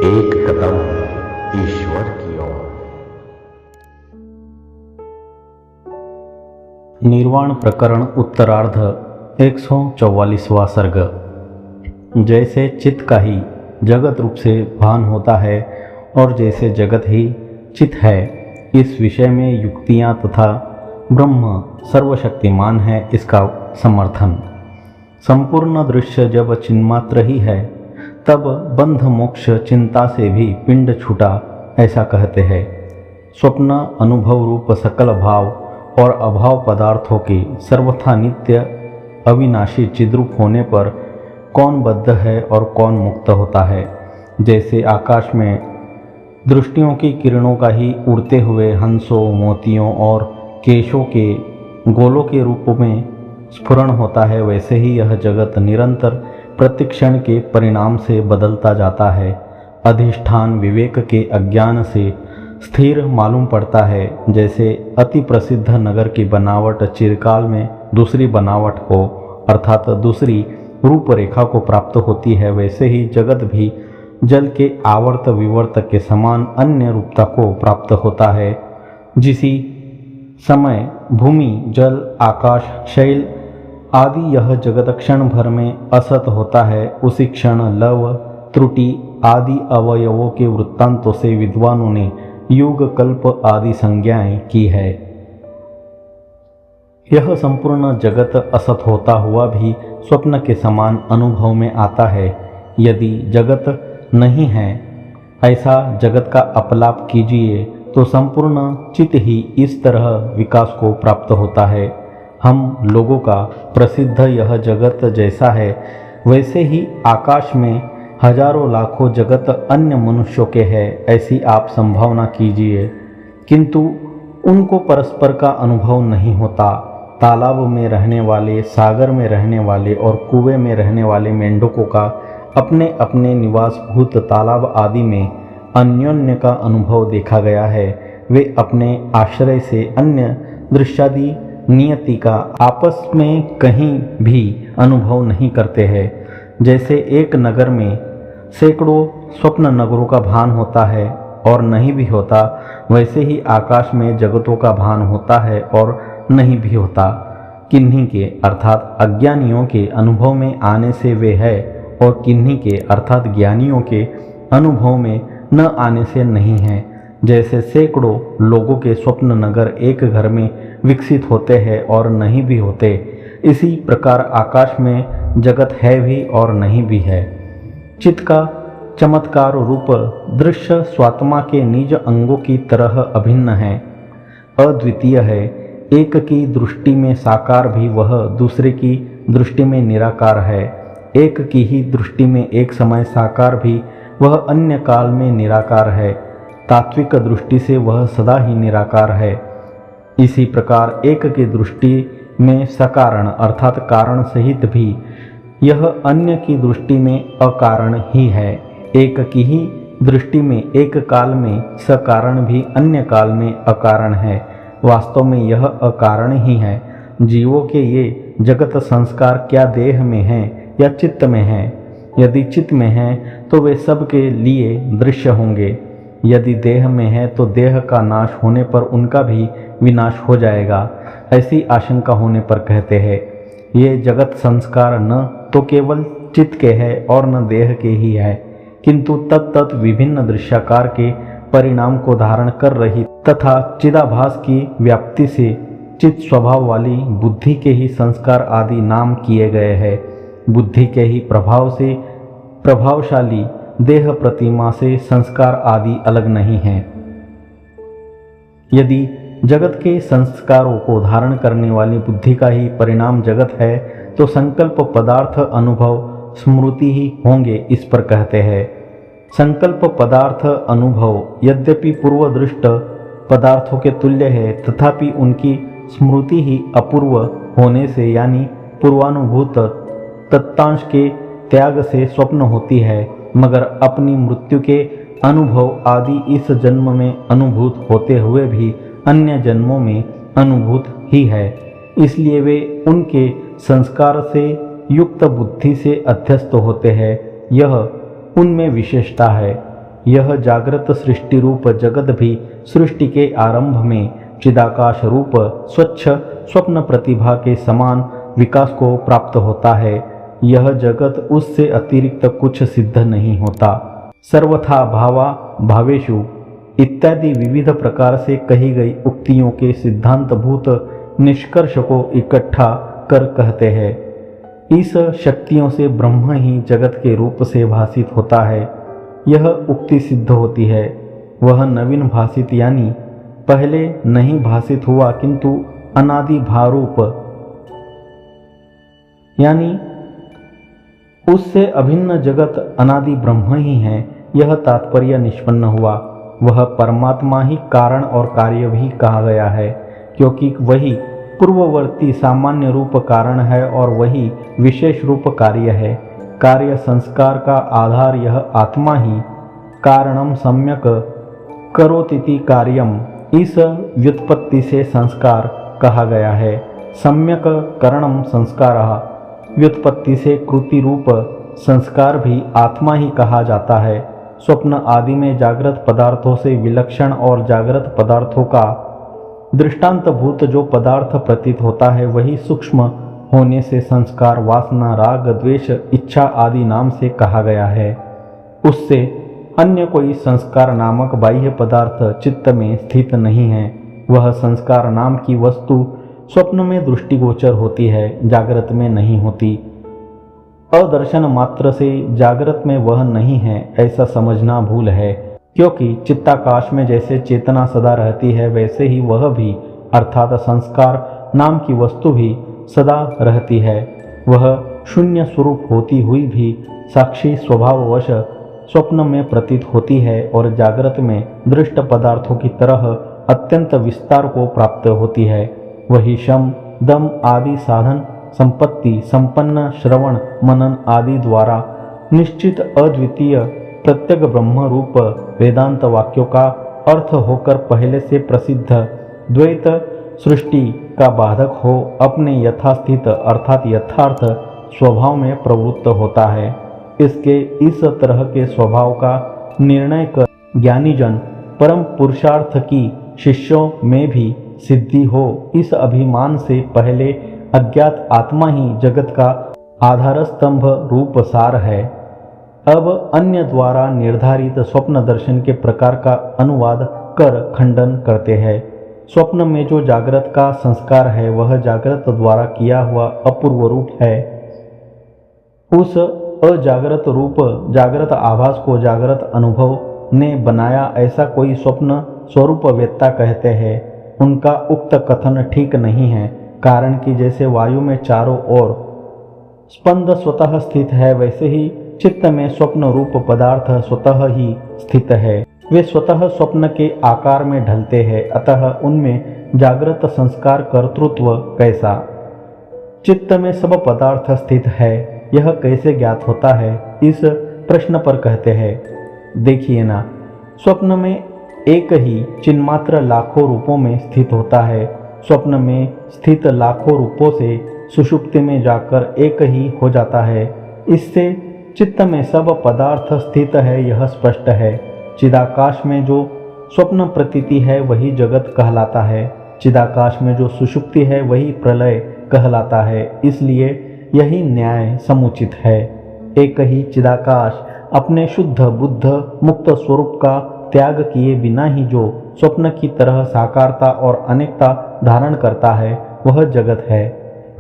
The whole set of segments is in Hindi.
एक कदम ईश्वर की ओर। निर्वाण प्रकरण उत्तरार्ध 144वां सर्ग। जैसे चित्त का ही जगत रूप से भान होता है और जैसे जगत ही चित्त है, इस विषय में युक्तियाँ तथा ब्रह्म सर्वशक्तिमान है इसका समर्थन। संपूर्ण दृश्य जब चिन्मात्र ही है तब बंध मोक्ष चिंता से भी पिंड छूटा, ऐसा कहते हैं। स्वप्न अनुभव रूप सकल भाव और अभाव पदार्थों के सर्वथा नित्य अविनाशी चिद्रूप होने पर कौन बद्ध है और कौन मुक्त होता है। जैसे आकाश में दृष्टियों की किरणों का ही उड़ते हुए हंसों, मोतियों और केशों के गोलों के रूप में स्फुरण होता है, वैसे ही यह जगत निरंतर प्रतिक्षण के परिणाम से बदलता जाता है। अधिष्ठान विवेक के अज्ञान से स्थिर मालूम पड़ता है। जैसे अति प्रसिद्ध नगर की बनावट चिरकाल में दूसरी बनावट को अर्थात दूसरी रूपरेखा को प्राप्त होती है, वैसे ही जगत भी जल के आवर्त विवर्त के समान अन्य रूपता को प्राप्त होता है। जिसी समय भूमि, जल, आकाश, शैल आदि यह जगत क्षण भर में असत होता है, उसी क्षण लव, त्रुटि आदि अवयवों के वृत्तांतों से विद्वानों ने युग कल्प आदि संज्ञाएं की है। यह संपूर्ण जगत असत होता हुआ भी स्वप्न के समान अनुभव में आता है। यदि जगत नहीं है, ऐसा जगत का अपलाप कीजिए तो संपूर्ण चित्त ही इस तरह विकास को प्राप्त होता है। हम लोगों का प्रसिद्ध यह जगत जैसा है, वैसे ही आकाश में हजारों लाखों जगत अन्य मनुष्यों के हैं, ऐसी आप संभावना कीजिए, किंतु उनको परस्पर का अनुभव नहीं होता। तालाब में रहने वाले, सागर में रहने वाले और कुएं में रहने वाले मेंढकों का अपने अपने निवासभूत तालाब आदि में अन्योन्य का अनुभव देखा गया है। वे अपने आश्रय से अन्य दृश्यादि नियति का आपस में कहीं भी अनुभव नहीं करते हैं। जैसे एक नगर में सैकड़ों स्वप्न नगरों का भान होता है और नहीं भी होता, वैसे ही आकाश में जगतों का भान होता है और नहीं भी होता। किन्हीं के अर्थात अज्ञानियों के अनुभव में आने से वे है और किन्हीं के अर्थात ज्ञानियों के अनुभव में न आने से नहीं है। जैसे सैकड़ों लोगों के स्वप्न नगर एक घर में विकसित होते हैं और नहीं भी होते, इसी प्रकार आकाश में जगत है भी और नहीं भी है। चित्त का चमत्कार रूप दृश्य स्वात्मा के निज अंगों की तरह अभिन्न है, अद्वितीय है। एक की दृष्टि में साकार भी वह दूसरे की दृष्टि में निराकार है। एक की ही दृष्टि में एक समय साकार भी वह अन्य काल में निराकार है। तात्विक दृष्टि से वह सदा ही निराकार है। इसी प्रकार एक की दृष्टि में सकारण अर्थात कारण सहित भी यह अन्य की दृष्टि में अकारण ही है। एक की ही दृष्टि में एक काल में सकारण भी अन्य काल में अकारण है। वास्तव में यह अकारण ही है। जीवों के ये जगत संस्कार क्या देह में है या चित्त में है? यदि चित्त में है तो वे सब के लिए दृश्य होंगे। यदि देह में है तो देह का नाश होने पर उनका भी विनाश हो जाएगा। ऐसी आशंका होने पर कहते हैं, ये जगत संस्कार न तो केवल चित्त के है और न देह के ही है, किंतु तत्त विभिन्न दृश्याकार के परिणाम को धारण कर रही तथा चिदाभास की व्याप्ति से चित्त स्वभाव वाली बुद्धि के ही संस्कार आदि नाम किए गए हैं। बुद्धि के ही प्रभाव से प्रभावशाली देह प्रतिमा से संस्कार आदि अलग नहीं हैं। यदि जगत के संस्कारों को धारण करने वाली बुद्धि का ही परिणाम जगत है, तो संकल्प पदार्थ अनुभव स्मृति ही होंगे, इस पर कहते हैं। संकल्प पदार्थ अनुभव यद्यपि पूर्व दृष्ट पदार्थों के तुल्य है, तथापि उनकी स्मृति ही अपूर्व होने से यानी पूर्वानुभूत तत्तांश के त्याग से स्वप्न होती है, मगर अपनी मृत्यु के अनुभव आदि इस जन्म में अनुभूत होते हुए भी अन्य जन्मों में अनुभूत ही है। इसलिए वे उनके संस्कार से युक्त बुद्धि से अध्यस्त होते हैं। यह उनमें विशेषता है। यह जागृत सृष्टि रूप जगत भी सृष्टि के आरंभ में चिदाकाश रूप स्वच्छ स्वप्न प्रतिभा के समान विकास को प्राप्त होता है। यह जगत उससे अतिरिक्त कुछ सिद्ध नहीं होता। सर्वथा भावा भावेशु इत्यादि विविध प्रकार से कही गई उक्तियों के सिद्धांतभूत निष्कर्ष को इकट्ठा कर कहते हैं, इस शक्तियों से ब्रह्म ही जगत के रूप से भासित होता है। यह उक्ति सिद्ध होती है। वह नवीन भासित यानी पहले नहीं भासित हुआ किंतु अनादि भारूप यानी उससे अभिन्न जगत अनादि ब्रह्म ही है, यह तात्पर्य निष्पन्न हुआ। वह परमात्मा ही कारण और कार्य भी कहा गया है, क्योंकि वही पूर्ववर्ती सामान्य रूप कारण है और वही विशेष रूप कार्य है। कार्य संस्कार का आधार यह आत्मा ही कारणम सम्यक करोतीति कार्यम, इस व्युत्पत्ति से संस्कार कहा गया है। सम्यक करणम संस्कारः, व्युत्पत्ति से कृति रूप संस्कार भी आत्मा ही कहा जाता है। स्वप्न आदि में जागृत पदार्थों से विलक्षण और जागृत पदार्थों का दृष्टांतभूत जो पदार्थ प्रतीत होता है वही सूक्ष्म होने से संस्कार वासना राग द्वेष इच्छा आदि नाम से कहा गया है। उससे अन्य कोई संस्कार नामक बाह्य पदार्थ चित्त में स्थित नहीं है। वह संस्कार नाम की वस्तु स्वप्न में दृष्टिगोचर होती है, जागृत में नहीं होती। अदर्शन मात्र से जागृत में वह नहीं है ऐसा समझना भूल है, क्योंकि चित्ताकाश में जैसे चेतना सदा रहती है वैसे ही वह भी अर्थात संस्कार नाम की वस्तु भी सदा रहती है। वह शून्य स्वरूप होती हुई भी साक्षी स्वभाववश स्वप्न में प्रतीत होती है और जागृत में दृष्ट पदार्थों की तरह अत्यंत विस्तार को प्राप्त होती है। वही शम दम आदि साधन संपत्ति संपन्न श्रवण मनन आदि द्वारा निश्चित अद्वितीय प्रत्येक ब्रह्म रूप वेदांत वाक्यों का अर्थ होकर पहले से प्रसिद्ध द्वैत सृष्टि का बाधक हो अपने यथास्थित अर्थात यथार्थ स्वभाव में प्रवृत्त होता है। इसके इस तरह के स्वभाव का निर्णय कर ज्ञानीजन परम पुरुषार्थ की शिष्यों में भी सिद्धि हो, इस अभिमान से पहले अज्ञात आत्मा ही जगत का आधार स्तंभ रूप सार है। अब अन्य द्वारा निर्धारित स्वप्न दर्शन के प्रकार का अनुवाद कर खंडन करते हैं। स्वप्न में जो जागृत का संस्कार है वह जागृत द्वारा किया हुआ अपूर्व रूप है। उस अजागृत रूप जागृत आभास को जागृत अनुभव ने बनाया ऐसा कोई स्वप्न स्वरूप वेत्ता कहते हैं। उनका उक्त कथन ठीक नहीं है, कारण कि जैसे वायु में चारों ओर स्पंद स्वतः स्थित है वैसे ही चित्त में स्वप्न रूप पदार्थ स्वतः ही स्थित है। वे स्वतः स्वप्न के आकार में ढलते हैं, अतः उनमें जागृत संस्कार कर्तृत्व कैसा? चित्त में सब पदार्थ स्थित है, यह कैसे ज्ञात होता है? इस प्रश्न पर कहते हैं, देखिए ना, स्वप्न में एक ही चिन्मात्र लाखों रूपों में स्थित होता है। स्वप्न में स्थित लाखों रूपों से सुषुप्ति में जाकर एक ही हो जाता है। इससे चित्त में सब पदार्थ स्थित है यह स्पष्ट है। चिदाकाश में जो स्वप्न प्रतीति है वही जगत कहलाता है। चिदाकाश में जो सुषुप्ति है वही प्रलय कहलाता है। इसलिए यही न्याय समुचित है। एक ही चिदाकाश अपने शुद्ध बुद्ध मुक्त स्वरूप का त्याग किए बिना ही जो स्वप्न की तरह साकारता और अनेकता धारण करता है वह जगत है।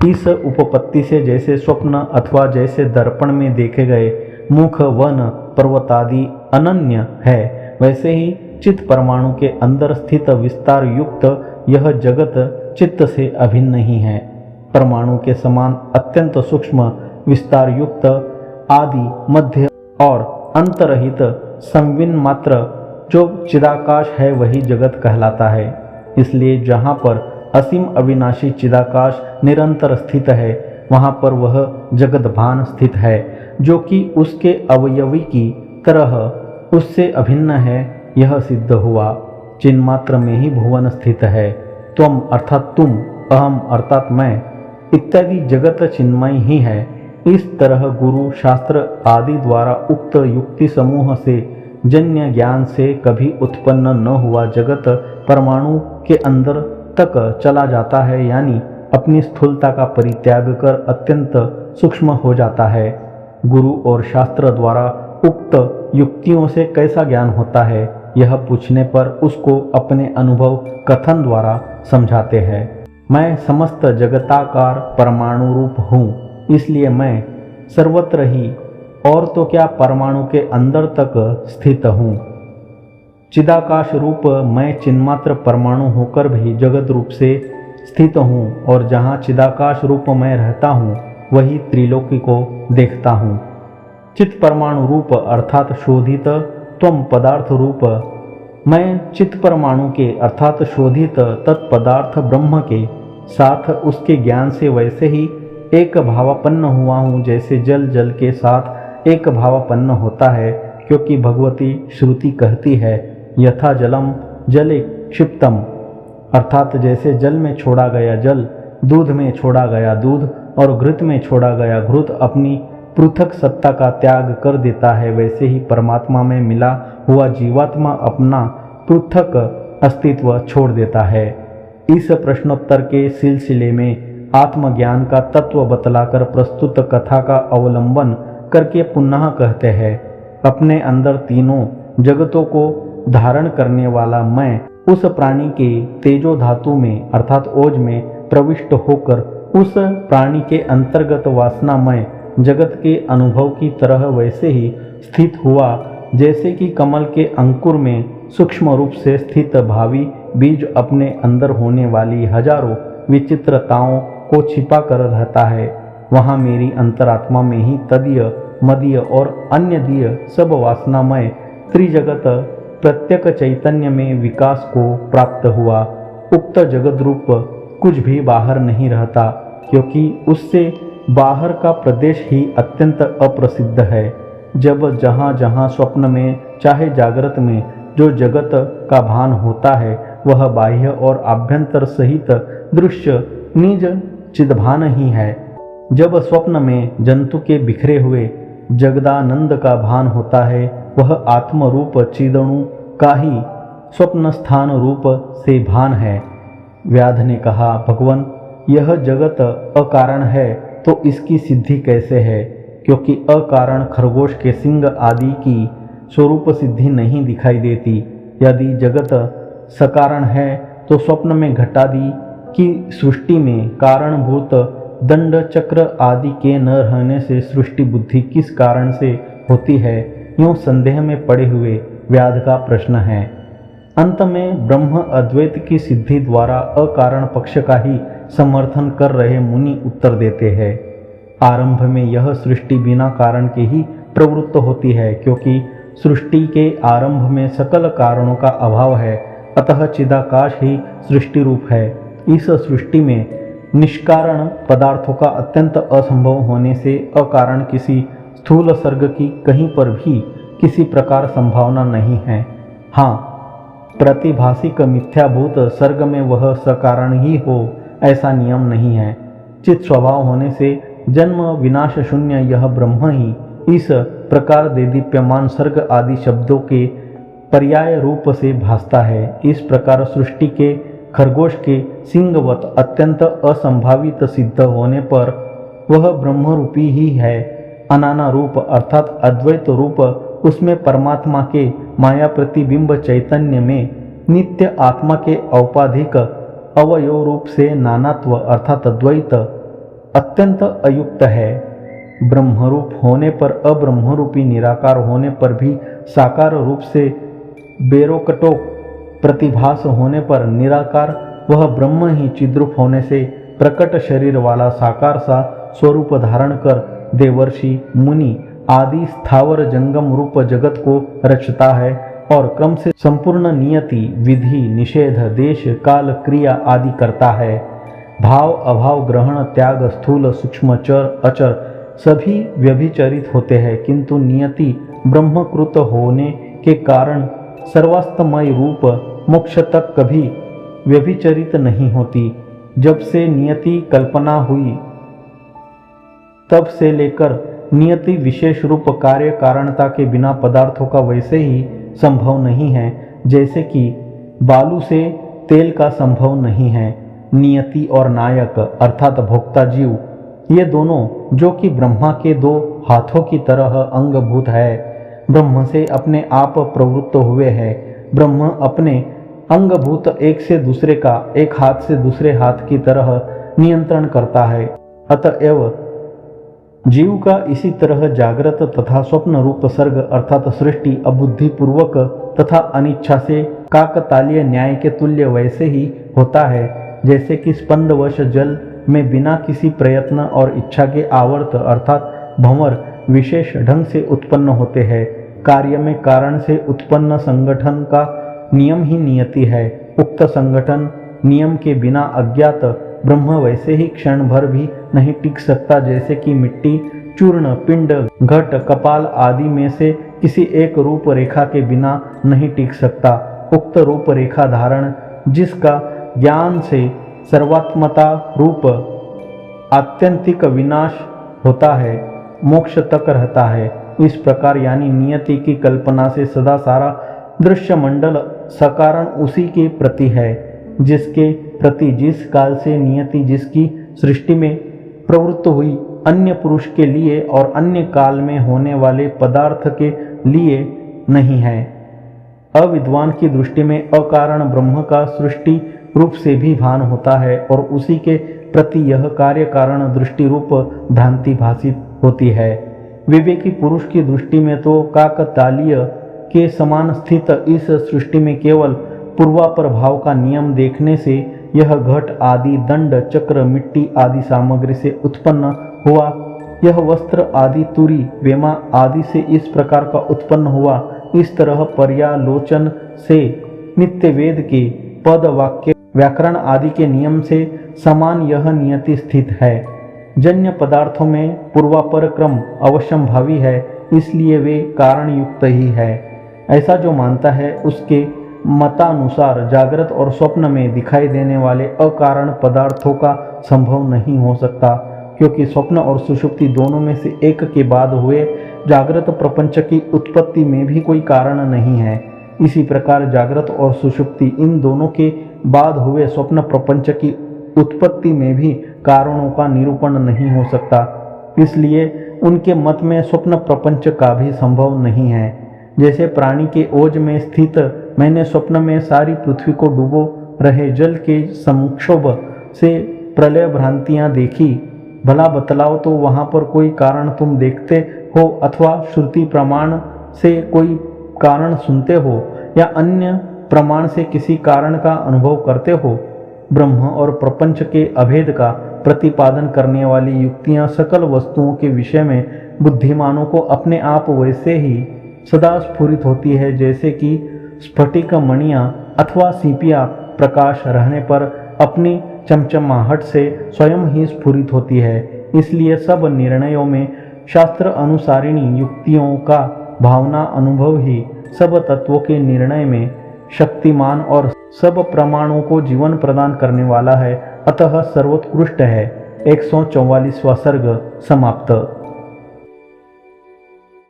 इस उपपत्ति से जैसे स्वप्न अथवा जैसे दर्पण में देखे गए मुख वन पर्वतादि अनन्य है, वैसे ही चित्त परमाणु के अंदर स्थित विस्तार युक्त यह जगत चित्त से अभिन्न ही है। परमाणु के समान अत्यंत सूक्ष्म विस्तार युक्त आदि मध्य और अंतरहित संविन मात्र जो चिदाकाश है वही जगत कहलाता है। इसलिए जहाँ पर असीम अविनाशी चिदाकाश निरंतर स्थित है वहाँ पर वह जगत भान स्थित है, जो कि उसके अवयवी की तरह उससे अभिन्न है। यह सिद्ध हुआ। चिन्मात्र में ही भुवन स्थित है। त्वम अर्थात तुम, अहम अर्थात मैं इत्यादि जगत चिन्मय ही है। इस तरह गुरु शास्त्र आदि द्वारा उक्त युक्ति समूह से जन्य ज्ञान से कभी उत्पन्न न हुआ जगत परमाणु के अंदर तक चला जाता है, यानी अपनी स्थूलता का परित्याग कर अत्यंत सूक्ष्म हो जाता है। गुरु और शास्त्र द्वारा उक्त युक्तियों से कैसा ज्ञान होता है, यह पूछने पर उसको अपने अनुभव कथन द्वारा समझाते हैं। मैं समस्त जगताकार परमाणु रूप हूँ, इसलिए मैं सर्वत्र ही और तो क्या परमाणु के अंदर तक स्थित हूँ। चिदाकाश रूप मैं चिन्मात्र परमाणु होकर भी जगत रूप से स्थित हूँ, और जहाँ चिदाकाश रूप मैं रहता हूँ वही त्रिलोकी को देखता हूँ। चित परमाणु रूप अर्थात शोधित त्वम पदार्थ रूप मैं चित परमाणु के अर्थात शोधित तत्पदार्थ ब्रह्म के साथ उसके ज्ञान से वैसे ही एक भावापन्न हुआ हूँ जैसे जल जल के साथ एक भावापन्न होता है, क्योंकि भगवती श्रुति कहती है यथा जलम जले क्षिप्तम, अर्थात जैसे जल में छोड़ा गया जल, दूध में छोड़ा गया दूध और घृत में छोड़ा गया घृत अपनी पृथक सत्ता का त्याग कर देता है, वैसे ही परमात्मा में मिला हुआ जीवात्मा अपना पृथक अस्तित्व छोड़ देता है। इस प्रश्नोत्तर के सिलसिले में आत्मज्ञान का तत्व बतलाकर प्रस्तुत कथा का अवलंबन करके पुनः कहते हैं, अपने अंदर तीनों जगतों को धारण करने वाला मैं उस प्राणी के तेजो धातु में अर्थात ओज में प्रविष्ट होकर उस प्राणी के अंतर्गत वासनामय जगत के अनुभव की तरह वैसे ही स्थित हुआ जैसे कि कमल के अंकुर में सूक्ष्म रूप से स्थित भावी बीज अपने अंदर होने वाली हजारों विचित्रताओं को छिपा कर रहता है। वहाँ मेरी अंतरात्मा में ही तदीय मदीय और अन्य दीय सब वासनामय त्रिजगत प्रत्यक चैतन्य में विकास को प्राप्त हुआ। उक्त जगत रूप कुछ भी बाहर नहीं रहता, क्योंकि उससे बाहर का प्रदेश ही अत्यंत अप्रसिद्ध है। जब जहाँ जहाँ स्वप्न में चाहे जागृत में जो जगत का भान होता है वह बाह्य और आभ्यंतर सहित दृश्य निज चिद्भान ही है। जब स्वप्न में जंतु के बिखरे हुए जगदानंद का भान होता है वह आत्म रूप चिदणु का ही स्वप्न स्थान रूप से भान है। व्याध ने कहा, भगवान यह जगत अकारण है तो इसकी सिद्धि कैसे है, क्योंकि अकारण खरगोश के सिंग आदि की स्वरूप सिद्धि नहीं दिखाई देती। यदि जगत सकारण है तो स्वप्न में घटादि की सृष्टि में कारणभूत दंड चक्र आदि के न रहने से सृष्टि बुद्धि किस कारण से होती है, यूँ संदेह में पड़े हुए व्याध का प्रश्न है। अंत में ब्रह्म अद्वैत की सिद्धि द्वारा अकारण पक्ष का ही समर्थन कर रहे मुनि उत्तर देते हैं। आरंभ में यह सृष्टि बिना कारण के ही प्रवृत्त होती है, क्योंकि सृष्टि के आरंभ में सकल कारणों का अभाव है, अतः चिदाकाश ही सृष्टि रूप है। इस सृष्टि में निष्कारण पदार्थों का अत्यंत असंभव होने से अकारण किसी स्थूल सर्ग की कहीं पर भी किसी प्रकार संभावना नहीं है। हाँ, प्रतिभासिक मिथ्याभूत सर्ग में वह सकारण ही हो ऐसा नियम नहीं है। चित स्वभाव होने से जन्म विनाश शून्य यह ब्रह्म ही इस प्रकार देदीप्यमान सर्ग आदि शब्दों के पर्याय रूप से भासता है। इस प्रकार सृष्टि के खरगोश के सिंगवत अत्यंत असंभावित सिद्ध होने पर वह ब्रह्म रूपी ही है। अनाना रूप अर्थात अद्वैत रूप उसमें परमात्मा के माया प्रतिबिंब चैतन्य में नित्य आत्मा के औपाधिक अवयव रूप से नानात्व अर्थात द्वैत अत्यंत अयुक्त है। ब्रह्मरूप होने पर अब्रह्मरूपी निराकार होने पर भी साकार रूप से बेरोकटोक प्रतिभास होने पर निराकार वह ब्रह्म ही चिद्रूप होने से प्रकट शरीर वाला साकार सा स्वरूप धारण कर देवर्षि मुनि आदि स्थावर जंगम रूप जगत को रचता है और क्रम से संपूर्ण नियति विधि निषेध देश काल क्रिया आदि करता है। भाव अभाव ग्रहण त्याग स्थूल सूक्ष्म चर अचर सभी व्यभिचरित होते हैं, किंतु नियति ब्रह्मकृत होने के कारण सर्वास्तमय रूप मोक्ष तक कभी व्यभिचरित नहीं होती। जब से नियति कल्पना हुई तब से लेकर नियति विशेष रूप कार्य कारणता के बिना पदार्थों का वैसे ही संभव नहीं है जैसे कि बालू से तेल का संभव नहीं है। नियति और नायक अर्थात भोक्ता जीव, ये दोनों जो कि ब्रह्मा के दो हाथों की तरह अंगभूत है, ब्रह्म से अपने आप प्रवृत्त हुए हैं। ब्रह्म अपने अंगभूत एक से दूसरे का, एक हाथ से दूसरे हाथ की तरह नियंत्रण करता है। अतएव जीव का इसी तरह जागृत तथा स्वप्न रूप सर्ग अर्थात सृष्टि अबुद्धिपूर्वक तथा अनिच्छा से काकतालीय न्याय के तुल्य वैसे ही होता है जैसे कि स्पंदवश जल में बिना किसी प्रयत्न और इच्छा के आवर्त अर्थात भंवर विशेष ढंग से उत्पन्न होते हैं। कार्य में कारण से उत्पन्न संगठन का नियम ही नियति है। उक्त संगठन नियम के बिना अज्ञात ब्रह्म वैसे ही क्षण भर भी नहीं टिक सकता जैसे कि मिट्टी, चूर्ण, पिंड, घट, कपाल आदि में से किसी एक रूप रेखा के बिना नहीं टिक सकता। उक्त रूप रेखा धारण जिसका ज्ञान से सर्वात्मता रूप आत्यंतिक विनाश होता है, मोक्ष तक रहता है। इस प्रकार यानी नियति की कल्पना से सदा सारा दृश्य मंडल सकारण उसी के प्रति है, जिसके प्रति जिस काल से नियति जिसकी सृष्टि में प्रवृत्त हुई अन्य पुरुष के लिए और अन्य काल में होने वाले पदार्थ के लिए नहीं है। अविद्वान की दृष्टि में अकारण ब्रह्म का सृष्टि रूप से भी भान होता है और उसी के प्रति यह कार्य कारण दृष्टि रूप भ्रांति भासित होती है। विवेकी पुरुष की दृष्टि में तो काकतालीय के समान स्थित इस सृष्टि में केवल पूर्वापर भाव का नियम देखने से यह घट आदि, दंड, चक्र, मिट्टी आदि सामग्री से उत्पन्न हुआ, यह वस्त्र आदि, तुरी, वेमा आदि से इस प्रकार का उत्पन्न हुआ, इस तरह पर्यालोचन से नित्य वेद के पद, वाक्य, व्याकरण आदि के नियम से समान यह नियति स्थित है। जन्य पदार्थों में पूर्वापर क्रम अवश्यंभावी है, इसलिए वे कारण युक्त ही है। ऐसा जो मानता है उसके मतानुसार जागृत और स्वप्न में दिखाई देने वाले अकारण पदार्थों का संभव नहीं हो सकता, क्योंकि स्वप्न और सुषुप्ति दोनों में से एक के बाद हुए जागृत प्रपंच की उत्पत्ति में भी कोई कारण नहीं है। इसी प्रकार जागृत और सुषुप्ति इन दोनों के बाद हुए स्वप्न प्रपंच की उत्पत्ति में भी कारणों का निरूपण नहीं हो सकता, इसलिए उनके मत में स्वप्न प्रपंच का भी संभव नहीं है। जैसे प्राणी के ओज में स्थित मैंने स्वप्न में सारी पृथ्वी को डूबो रहे जल के संक्षोभ से प्रलय भ्रांतियां देखी, भला बतलाओ तो वहां पर कोई कारण तुम देखते हो अथवा श्रुति प्रमाण से कोई कारण सुनते हो या अन्य प्रमाण से किसी कारण का अनुभव करते हो। ब्रह्म और प्रपंच के अभेद का प्रतिपादन करने वाली युक्तियां सकल वस्तुओं के विषय में बुद्धिमानों को अपने आप वैसे ही सदा स्फुरित होती है जैसे कि स्फटिक मणियां अथवा सीपियां प्रकाश रहने पर अपनी चमचमाहट से स्वयं ही स्फुरित होती है। इसलिए सब निर्णयों में शास्त्र अनुसारिणी युक्तियों का भावना अनुभव ही सब तत्वों के निर्णय में शक्तिमान और सब प्रमाणों को जीवन प्रदान करने वाला है, अतः सर्वोत्कृष्ट है। 144वां सर्ग समाप्त।